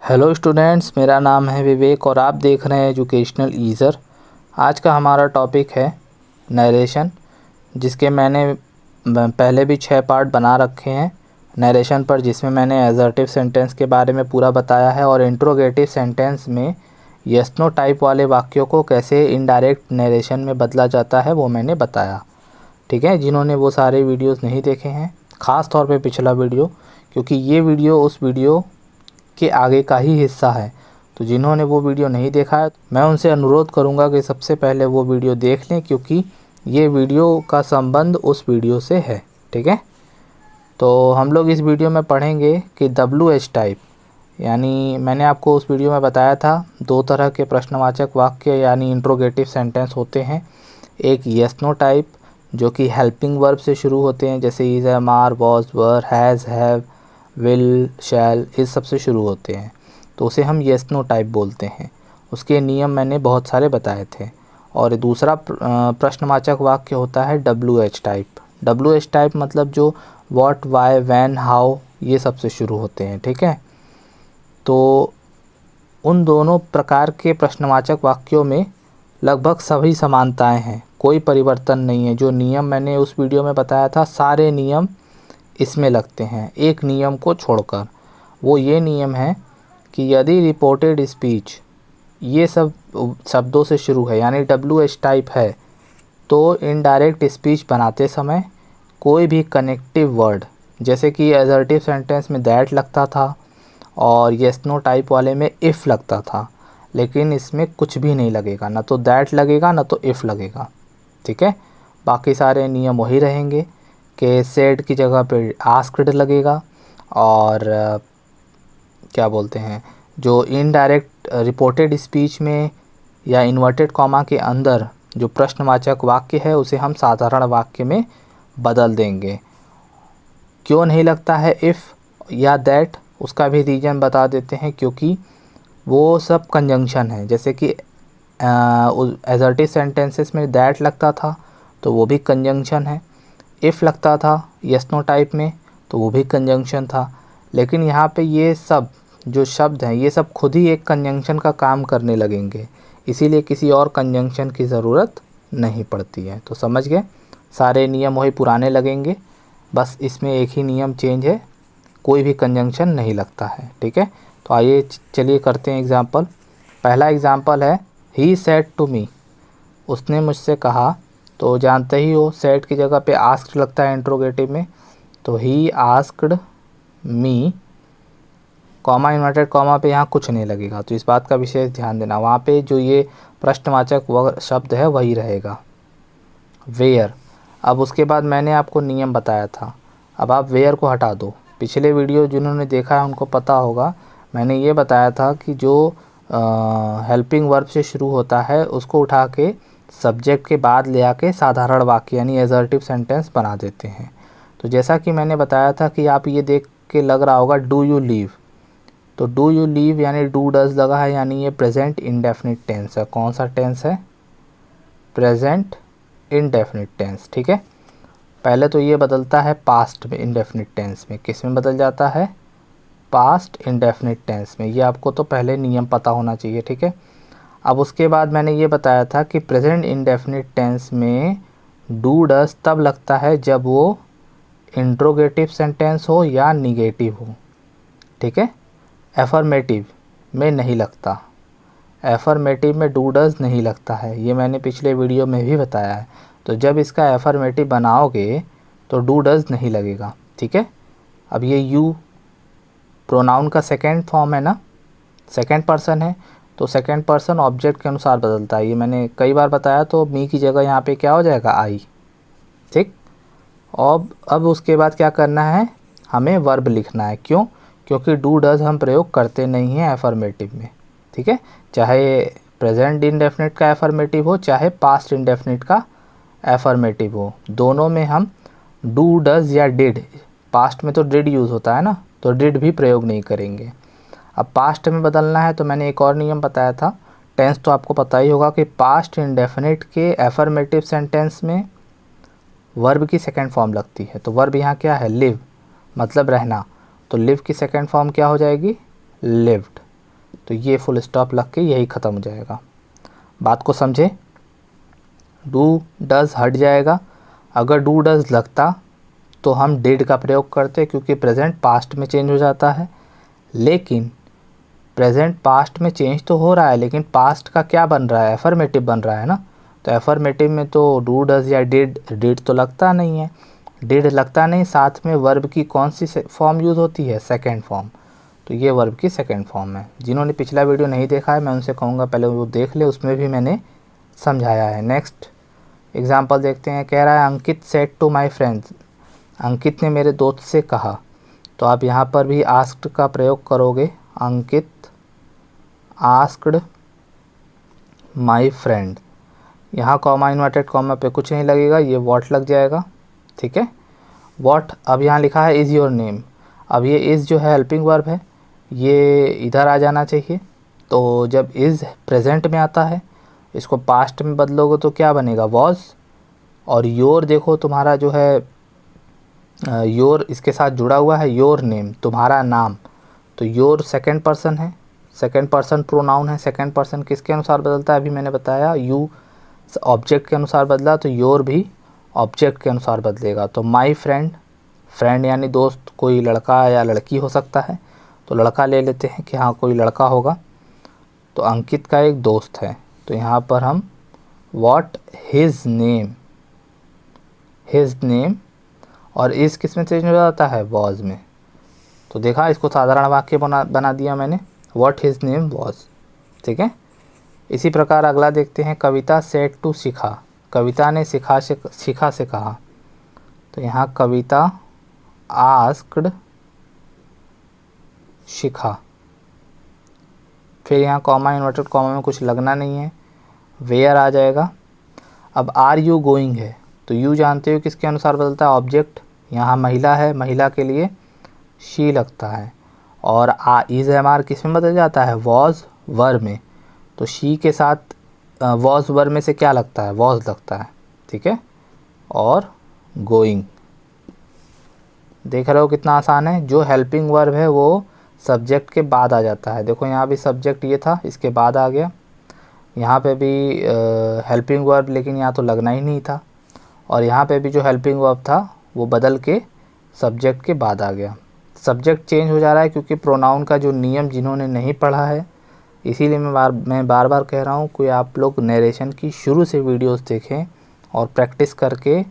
Hello students, मेरा नाम है विवेक और आप देख रहे हैं एजुकेशनल ईज़र। आज का हमारा टॉपिक है नरेशन, जिसके मैंने पहले भी 6 पार्ट बना रखे हैं नरेशन पर, जिसमें मैंने एजर्टिव सेंटेंस के बारे में पूरा बताया है और इंट्रोगेटिव सेंटेंस में यस नो टाइप वाले वाक्यों को कैसे इनडायरेक्ट नरेशन में बदला जाता है वो मैंने बताया। ठीक है, जिन्होंने वो सारे वीडियोस नहीं देखे हैं, ख़ास तौर पे पिछला वीडियो, क्योंकि ये वीडियो उस वीडियो के आगे का ही हिस्सा है, तो जिन्होंने वो वीडियो नहीं देखा है मैं उनसे अनुरोध करूंगा कि सबसे पहले वो वीडियो देख लें, क्योंकि ये वीडियो का संबंध उस वीडियो से है। ठीक है, तो हम लोग इस वीडियो में पढ़ेंगे कि WH टाइप, यानी मैंने आपको उस वीडियो में बताया था 2 तरह के प्रश्नवाचक वाक्य यानी इंट्रोगेटिव सेंटेंस होते हैं। एक यस नो टाइप जो कि हेल्पिंग वर्ब से शुरू होते हैं, जैसे is, am, are, was, were, has, have, will, shall, इस सब से शुरू होते हैं, तो उसे हम येस नो टाइप बोलते हैं। उसके नियम मैंने बहुत सारे बताए थे। और दूसरा प्रश्नवाचक वाक्य होता है WH टाइप। WH टाइप मतलब जो व्हाट, वाई, व्हेन, हाउ, ये सब से शुरू होते हैं। ठीक है, तो उन दोनों प्रकार के प्रश्नवाचक वाक्यों में लगभग सभी समानताएं हैं, कोई परिवर्तन नहीं है। जो नियम मैंने उस वीडियो में बताया था, सारे नियम इसमें लगते हैं, एक नियम को छोड़कर। वो ये नियम है कि यदि रिपोर्टेड स्पीच ये सब शब्दों से शुरू है, यानी WH टाइप है, तो इनडायरेक्ट स्पीच बनाते समय कोई भी कनेक्टिव वर्ड, जैसे कि एजर्टिव सेंटेंस में दैट लगता था और येस नो टाइप वाले में इफ़ लगता था, लेकिन इसमें कुछ भी नहीं लगेगा, ना तो दैट लगेगा ना तो इफ़ लगेगा। ठीक है, बाकी सारे नियम वही रहेंगे कि सेड की जगह पे आस्क्ड लगेगा, और क्या बोलते हैं, जो इनडायरेक्ट रिपोर्टेड स्पीच में या इन्वर्टेड कॉमा के अंदर जो प्रश्नवाचक वाक्य है उसे हम साधारण वाक्य में बदल देंगे। क्यों नहीं लगता है इफ़ या दैट, उसका भी रीज़न बता देते हैं, क्योंकि वो सब कंजंक्शन है। जैसे कि एजर्टिव सेंटेंसेस में दैट लगता था तो वो भी कंजंक्शन है, इफ़ लगता था यस नो टाइप में तो वो भी कंजंक्शन था, लेकिन यहाँ पे ये सब जो शब्द हैं ये सब खुद ही एक कंजंक्शन का काम करने लगेंगे, इसीलिए किसी और कंजंक्शन की ज़रूरत नहीं पड़ती है। तो समझ गए, सारे नियम वही पुराने लगेंगे, बस इसमें एक ही नियम चेंज है, कोई भी कंजंक्शन नहीं लगता है। ठीक है, तो आइए चलिए करते हैं एग्ज़ाम्पल। पहला एग्ज़ाम्पल है ही सेड टू मी, उसने मुझसे कहा। तो जानते ही हो सेड की जगह पे आस्क्ड लगता है इंट्रोगेटिव में, तो he asked me, comma inverted comma पे यहाँ कुछ नहीं लगेगा, तो इस बात का विशेष ध्यान देना। वहाँ पे जो ये प्रश्नवाचक शब्द है वही रहेगा, वेयर। अब उसके बाद मैंने आपको नियम बताया था, अब आप वेयर को हटा दो। पिछले वीडियो जिन्होंने देखा है उनको पता होगा, मैंने ये बताया था कि जो हेल्पिंग वर्ब से शुरू होता है उसको उठा के सब्जेक्ट के बाद ले आके साधारण वाक्य यानी एजर्टिव सेंटेंस बना देते हैं। तो जैसा कि मैंने बताया था कि आप ये देख के लग रहा होगा डू यू लीव, तो डू यू लीव यानी डू डज लगा है, यानी ये प्रेजेंट इंडेफिनिट टेंस है। कौन सा टेंस है? Present indefinite tense. ठीक है, पहले तो ये बदलता है पास्ट में, इंडेफिनिट टेंस में। किस में बदल जाता है? पास्ट इंडेफिनिट टेंस में। ये आपको तो पहले नियम पता होना चाहिए। ठीक है, अब उसके बाद मैंने ये बताया था कि प्रेजेंट इंडेफिनिट टेंस में डू डज तब लगता है जब वो इंट्रोगेटिव सेंटेंस हो या निगेटिव हो। ठीक है, एफर्मेटिव में नहीं लगता, एफर्मेटिव में डू डज नहीं लगता है, ये मैंने पिछले वीडियो में भी बताया है। तो जब इसका एफर्मेटिव बनाओगे तो डू डज नहीं लगेगा। ठीक है, अब ये यू प्रोनाउन का सेकेंड फॉर्म है ना, सेकेंड पर्सन है, तो सेकेंड पर्सन ऑब्जेक्ट के अनुसार बदलता है, ये मैंने कई बार बताया। तो मी की जगह यहाँ पे क्या हो जाएगा? आई। ठीक, अब उसके बाद क्या करना है? हमें वर्ब लिखना है। क्यों? क्योंकि डू डज हम प्रयोग करते नहीं हैं एफर्मेटिव में। ठीक है, चाहे प्रेजेंट इंडेफिनिट का एफर्मेटिव हो चाहे पास्ट इंडेफिनिट का एफर्मेटिव हो, दोनों में हम डू डज या डिड, पास्ट में तो डिड यूज़ होता है ना, तो डिड भी प्रयोग नहीं करेंगे। अब पास्ट में बदलना है तो मैंने एक और नियम बताया था, टेंस तो आपको पता ही होगा कि पास्ट इंडेफिनिट के एफर्मेटिव सेंटेंस में वर्ब की सेकेंड फॉर्म लगती है। तो वर्ब यहाँ क्या है? लिव, मतलब रहना, तो लिव की सेकेंड फॉर्म क्या हो जाएगी? लिव्ड। तो ये फुल स्टॉप लग के यही ख़त्म हो जाएगा। बात को समझे। डू डज़ हट जाएगा। अगर डू डज़ लगता तो हम डिड का प्रयोग करते, क्योंकि प्रेजेंट पास्ट में चेंज हो जाता है। लेकिन प्रेजेंट पास्ट में चेंज तो हो रहा है, लेकिन पास्ट का क्या बन रहा है, एफर्मेटिव बन रहा है ना। तो एफर्मेटिव में तो डू डज़ या डिड तो लगता नहीं है, डिड लगता नहीं। साथ में वर्ब की कौन सी फॉर्म यूज़ होती है, सेकेंड फॉर्म। तो ये वर्ब की सेकेंड फॉर्म है। जिन्होंने पिछला वीडियो नहीं देखा है मैं उनसे कहूँगा पहले वो देख ले, उसमें भी मैंने समझाया है। नेक्स्ट एग्जाम्पल देखते हैं। कह रहा है अंकित सेड टू माई फ्रेंड्स, अंकित ने मेरे दोस्त से कहा। तो आप यहाँ पर भी आस्क्ड का प्रयोग करोगे। अंकित आस्क्ड माई फ्रेंड, यहाँ कॉमा इन्वर्टेड कॉमा पे कुछ नहीं लगेगा, ये व्हाट लग जाएगा। ठीक है, व्हाट। अब यहाँ लिखा है इज़ योर नेम। अब ये इज़ जो है हेल्पिंग वर्ब है, ये इधर आ जाना चाहिए। तो जब इज़ प्रेजेंट में आता है, इसको पास्ट में बदलोगे तो क्या बनेगा, वॉज। और योर देखो तुम्हारा जो है योर इसके साथ जुड़ा हुआ है, योर नेम तुम्हारा नाम। तो योर सेकंड पर्सन है, सेकंड पर्सन प्रोनाउन है। सेकंड पर्सन किसके अनुसार बदलता है, अभी मैंने बताया यू ऑब्जेक्ट के अनुसार बदला, तो योर भी ऑब्जेक्ट के अनुसार बदलेगा। तो माई फ्रेंड, फ्रेंड यानी दोस्त, कोई लड़का या लड़की हो सकता है, तो लड़का ले लेते हैं कि हाँ कोई लड़का होगा। तो अंकित का एक दोस्त है, तो यहाँ पर हम what his name, his name. और इस किस में चेंज हो जाता है, वॉज में। तो देखा, इसको साधारण वाक्य बना दिया मैंने, व्हाट हिज नेम वॉज। ठीक है, इसी प्रकार अगला देखते हैं। कविता सेड टू शिखा, कविता ने शिखा से कहा। तो यहाँ कविता आस्क्ड शिखा, फिर यहाँ कॉमा इन्वर्टेड कॉमा में कुछ लगना नहीं है, वेयर आ जाएगा। अब आर यू गोइंग है, तो यू जानते हो किसके अनुसार बदलता है, ऑब्जेक्ट। यहाँ महिला है, महिला के लिए शी लगता है। और इज़ एम आर किस में बदल जाता है, वॉज वर्ब में। तो शी के साथ वॉज वर्ब में से क्या लगता है, वॉज लगता है। ठीक है, और गोइंग। देख रहे हो कितना आसान है। जो हेल्पिंग वर्ब है वो सब्जेक्ट के बाद आ जाता है। देखो यहाँ भी सब्जेक्ट ये था, इसके बाद आ गया। यहाँ पे भी हेल्पिंग वर्ब, लेकिन यहाँ तो लगना ही नहीं था। और यहाँ पे भी जो हेल्पिंग वर्ब था वो बदल के सब्जेक्ट के बाद आ गया। सब्जेक्ट चेंज हो जा रहा है क्योंकि प्रोनाउन का जो नियम जिन्होंने नहीं पढ़ा है, इसीलिए मैं बार बार कह रहा हूँ कि आप लोग नरेशन की शुरू से वीडियोस देखें और प्रैक्टिस करके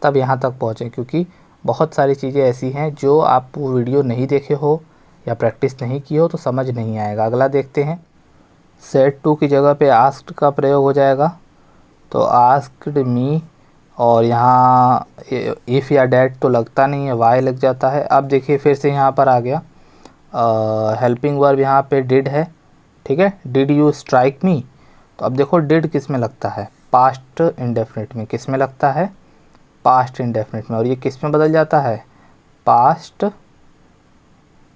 तब यहाँ तक पहुँचें, क्योंकि बहुत सारी चीज़ें ऐसी हैं जो आप वो वीडियो नहीं देखे हो या प्रैक्टिस नहीं की हो तो समझ नहीं आएगा। अगला देखते हैं। सेड टू की जगह पे आस्क्ड का प्रयोग हो जाएगा। तो आस्क्ड मी, और यहाँ इफ़ या डैट तो लगता नहीं है, वाई लग जाता है। अब देखिए फिर से यहाँ पर आ गया हेल्पिंग वर्ब, यहाँ पे डिड है। ठीक है, डिड यू स्ट्राइक मी। तो अब देखो डिड किस में लगता है, पास्ट इंडेफिनिट में। किस में लगता है, पास्ट इंडेफिनिट में। और ये किस में बदल जाता है, पास्ट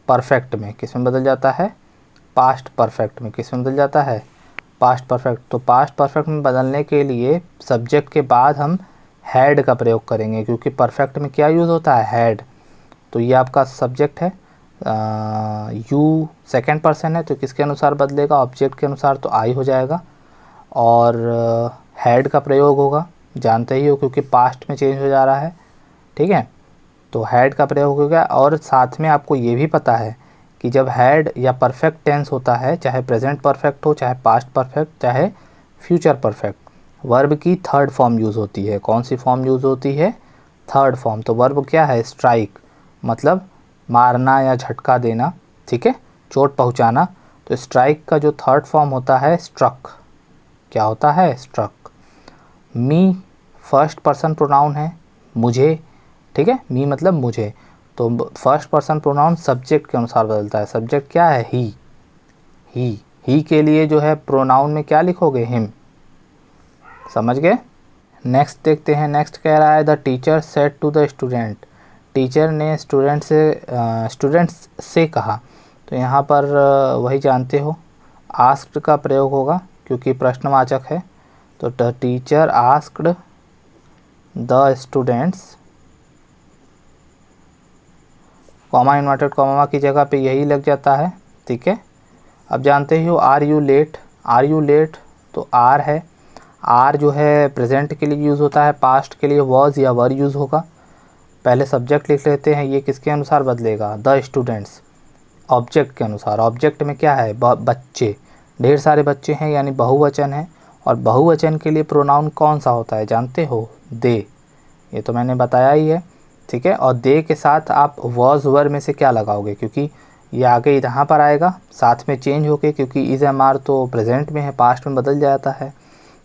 परफेक्ट में। किस में बदल जाता है, पास्ट परफेक्ट में। किस में बदल जाता है, पास्ट परफेक्ट। तो पास्ट परफेक्ट में बदलने के लिए सब्जेक्ट के बाद हम हैड का प्रयोग करेंगे, क्योंकि परफेक्ट में क्या यूज़ होता है, हैड। तो ये आपका सब्जेक्ट है, यू सेकंड पर्सन है, तो किसके अनुसार बदलेगा, ऑब्जेक्ट के अनुसार। तो आई हो जाएगा। और हैड का प्रयोग होगा, जानते ही हो, क्योंकि पास्ट में चेंज हो जा रहा है। ठीक है, तो हैड का प्रयोग हो गया। और साथ में आपको ये भी पता है कि जब हैड या परफेक्ट टेंस होता है, चाहे प्रेजेंट परफेक्ट हो, चाहे पास्ट परफेक्ट, चाहे फ्यूचर परफेक्ट, वर्ब की थर्ड फॉर्म यूज़ होती है। कौन सी फॉर्म यूज़ होती है, थर्ड फॉर्म। तो वर्ब क्या है, स्ट्राइक, मतलब मारना या झटका देना। ठीक है, चोट पहुंचाना। तो स्ट्राइक का जो थर्ड फॉर्म होता है, स्ट्रक। क्या होता है, स्ट्रक। मी फर्स्ट पर्सन प्रोनाउन है, मुझे। ठीक है, मी मतलब मुझे। तो फर्स्ट पर्सन प्रोनाउन सब्जेक्ट के अनुसार बदलता है। सब्जेक्ट क्या है, ही के लिए जो है प्रोनाउन में क्या लिखोगे, हिम। समझ गए। नेक्स्ट देखते हैं। नेक्स्ट कह रहा है the teacher said to the student, teacher ने स्टूडेंट्स से कहा। तो यहाँ पर वही जानते हो, आस्क्ड का प्रयोग होगा क्योंकि प्रश्नवाचक है। तो the teacher asked the students, comma inverted comma की जगह पे यही लग जाता है। ठीक है, अब जानते हो are you late, are you late तो आर है, आर जो है प्रेजेंट के लिए यूज़ होता है, पास्ट के लिए वॉज या वर यूज़ होगा। पहले सब्जेक्ट लिख लेते हैं, ये किसके अनुसार बदलेगा, द स्टूडेंट्स, ऑब्जेक्ट के अनुसार। ऑब्जेक्ट में क्या है, बच्चे, ढेर सारे बच्चे हैं यानी बहुवचन है, और बहुवचन के लिए प्रोनाउन कौन सा होता है जानते हो, दे, ये तो मैंने बताया ही है, ठीक है। और दे के साथ आप वॉज वर में से क्या लगाओगे, क्योंकि ये आगे यहाँ पर आएगा साथ में चेंज होके, क्योंकि इज एम आर तो प्रेजेंट में है, पास्ट में बदल जाता है,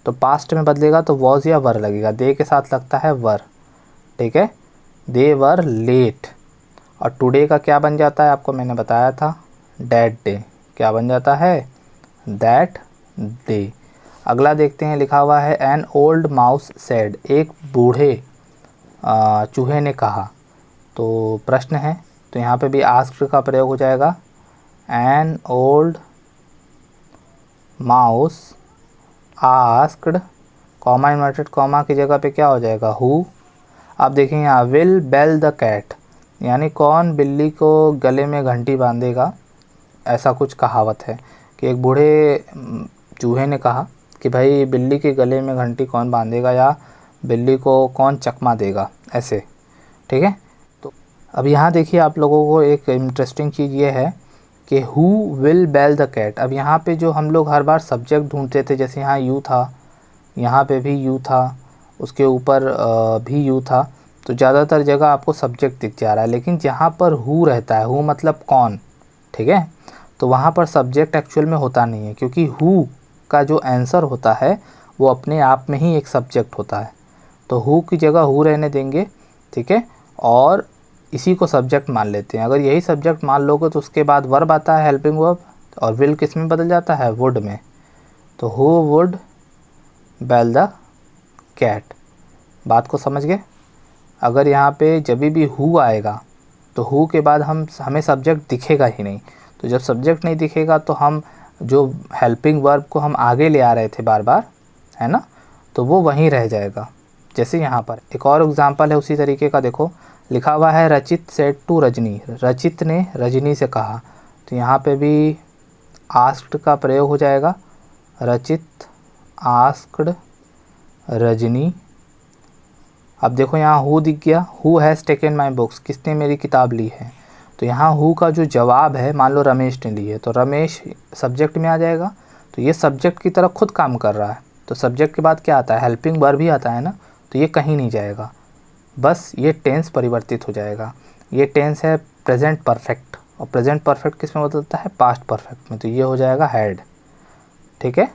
तो पास्ट में बदलेगा तो वॉज या वर लगेगा, दे के साथ लगता है वर, ठीक है। दे वर लेट। और टुडे का क्या बन जाता है, आपको मैंने बताया था, डैट डे, क्या बन जाता है, दैट डे। अगला देखते हैं, लिखा हुआ है एन ओल्ड माउस सेड, एक बूढ़े चूहे ने कहा। तो प्रश्न है, तो यहाँ पे भी आस्क्ड का प्रयोग हो जाएगा, an old mouse asked, comma inverted comma की जगह पे क्या हो जाएगा, हु। अब देखें यहाँ विल बेल द कैट, यानी कौन बिल्ली को गले में घंटी बांधेगा, ऐसा कुछ कहावत है कि एक बूढ़े चूहे ने कहा कि भाई बिल्ली के गले में घंटी कौन बांधेगा, या बिल्ली को कौन चकमा देगा, ऐसे, ठीक है। तो अब यहाँ देखिए आप लोगों को एक इंटरेस्टिंग चीज़ ये है कि who will bell the cat. अब यहाँ पे जो हम लोग हर बार सब्जेक्ट ढूंढते थे, जैसे यहाँ यू था, यहाँ पे भी यू था, उसके ऊपर भी यू था, तो ज़्यादातर जगह आपको सब्जेक्ट दिख जा रहा है, लेकिन जहाँ पर हु रहता है, हु मतलब कौन, ठीक है, तो वहाँ पर सब्जेक्ट एक्चुअल में होता नहीं है, क्योंकि हु का जो आंसर होता है वो अपने आप में ही एक सब्जेक्ट होता है, तो हु की जगह हु रहने देंगे, ठीक है, और इसी को सब्जेक्ट मान लेते हैं। अगर यही सब्जेक्ट मान लोगे तो उसके बाद वर्ब आता है, हेल्पिंग वर्ब, और विल किस में बदल जाता है, वुड में, तो who would bell the cat. बात को समझ गए। अगर यहाँ पे जब भी हु आएगा तो हु के बाद हमें सब्जेक्ट दिखेगा ही नहीं, तो जब सब्जेक्ट नहीं दिखेगा तो हम जो हेल्पिंग वर्ब को हम आगे ले आ रहे थे बार बार, है ना, तो वो वहीं रह जाएगा। जैसे यहाँ पर एक और एग्जांपल है उसी तरीके का, देखो लिखा हुआ है रचित सेड टू रजनी, रचित ने रजनी से कहा, तो यहाँ पे भी आस्क्ड का प्रयोग हो जाएगा, रचित आस्क्ड रजनी। अब देखो यहाँ हु दिख गया, who has taken my books, किसने मेरी किताब ली है, तो यहाँ हु का जो जवाब है, मान लो रमेश ने ली है, तो रमेश सब्जेक्ट में आ जाएगा, तो ये सब्जेक्ट की तरह खुद काम कर रहा है, तो सब्जेक्ट के बाद क्या आता है, हेल्पिंग वर्ब भी आता है ना, तो ये कहीं नहीं जाएगा, बस ये टेंस परिवर्तित हो जाएगा। ये टेंस है प्रेजेंट परफेक्ट, और प्रेजेंट परफेक्ट किस में बदलता है, पास्ट परफेक्ट में, तो ये हो जाएगा हैड, ठीक है।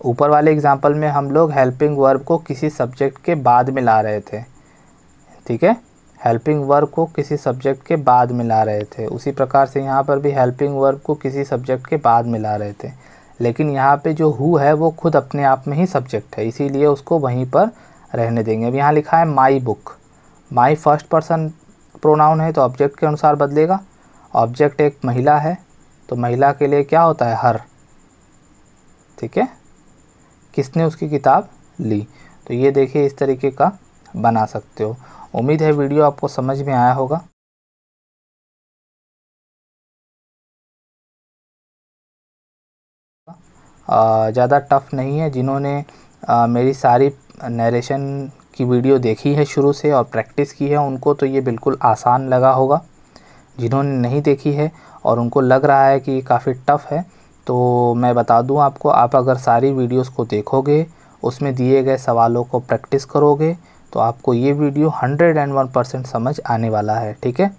ऊपर वाले एग्जाम्पल में हम लोग हेल्पिंग वर्ब को किसी सब्जेक्ट के बाद में ला रहे थे, ठीक है, हेल्पिंग वर्ब को किसी सब्जेक्ट के बाद में ला रहे थे, उसी प्रकार से यहाँ पर भी हेल्पिंग वर्ब को किसी सब्जेक्ट के बाद में ला रहे थे, लेकिन यहाँ पे जो हु है वो खुद अपने आप में ही सब्जेक्ट है, इसीलिए उसको वहीं पर रहने देंगे। अब यहाँ लिखा है my book, my first person pronoun है तो ऑब्जेक्ट के अनुसार बदलेगा, ऑब्जेक्ट एक महिला है तो महिला के लिए क्या होता है, हर, ठीक है, किसने उसकी किताब ली, तो ये देखिए इस तरीके का बना सकते हो। उम्मीद है वीडियो आपको समझ में आया होगा। ज़्यादा टफ नहीं है, जिन्होंने मेरी सारी नरेशन की वीडियो देखी है शुरू से और प्रैक्टिस की है उनको तो ये बिल्कुल आसान लगा होगा। जिन्होंने नहीं देखी है और उनको लग रहा है कि काफ़ी टफ़ है, तो मैं बता दूं आपको, आप अगर सारी वीडियोस को देखोगे, उसमें दिए गए सवालों को प्रैक्टिस करोगे, तो आपको ये वीडियो 101% समझ आने वाला है, ठीक है।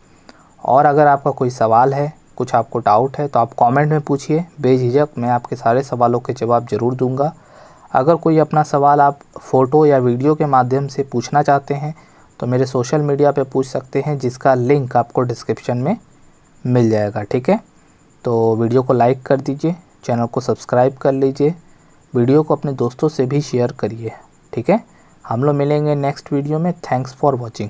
और अगर आपका कोई सवाल है, कुछ आपको डाउट है, तो आप कमेंट में पूछिए बेझिझक, मैं आपके सारे सवालों के जवाब ज़रूर दूंगा। अगर कोई अपना सवाल आप फ़ोटो या वीडियो के माध्यम से पूछना चाहते हैं तो मेरे सोशल मीडिया पे पूछ सकते हैं, जिसका लिंक आपको डिस्क्रिप्शन में मिल जाएगा, ठीक है। तो वीडियो को लाइक कर दीजिए, चैनल को सब्सक्राइब कर लीजिए, वीडियो को अपने दोस्तों से भी शेयर करिए, ठीक है। हम लोग मिलेंगे नेक्स्ट वीडियो में। Thanks for watching.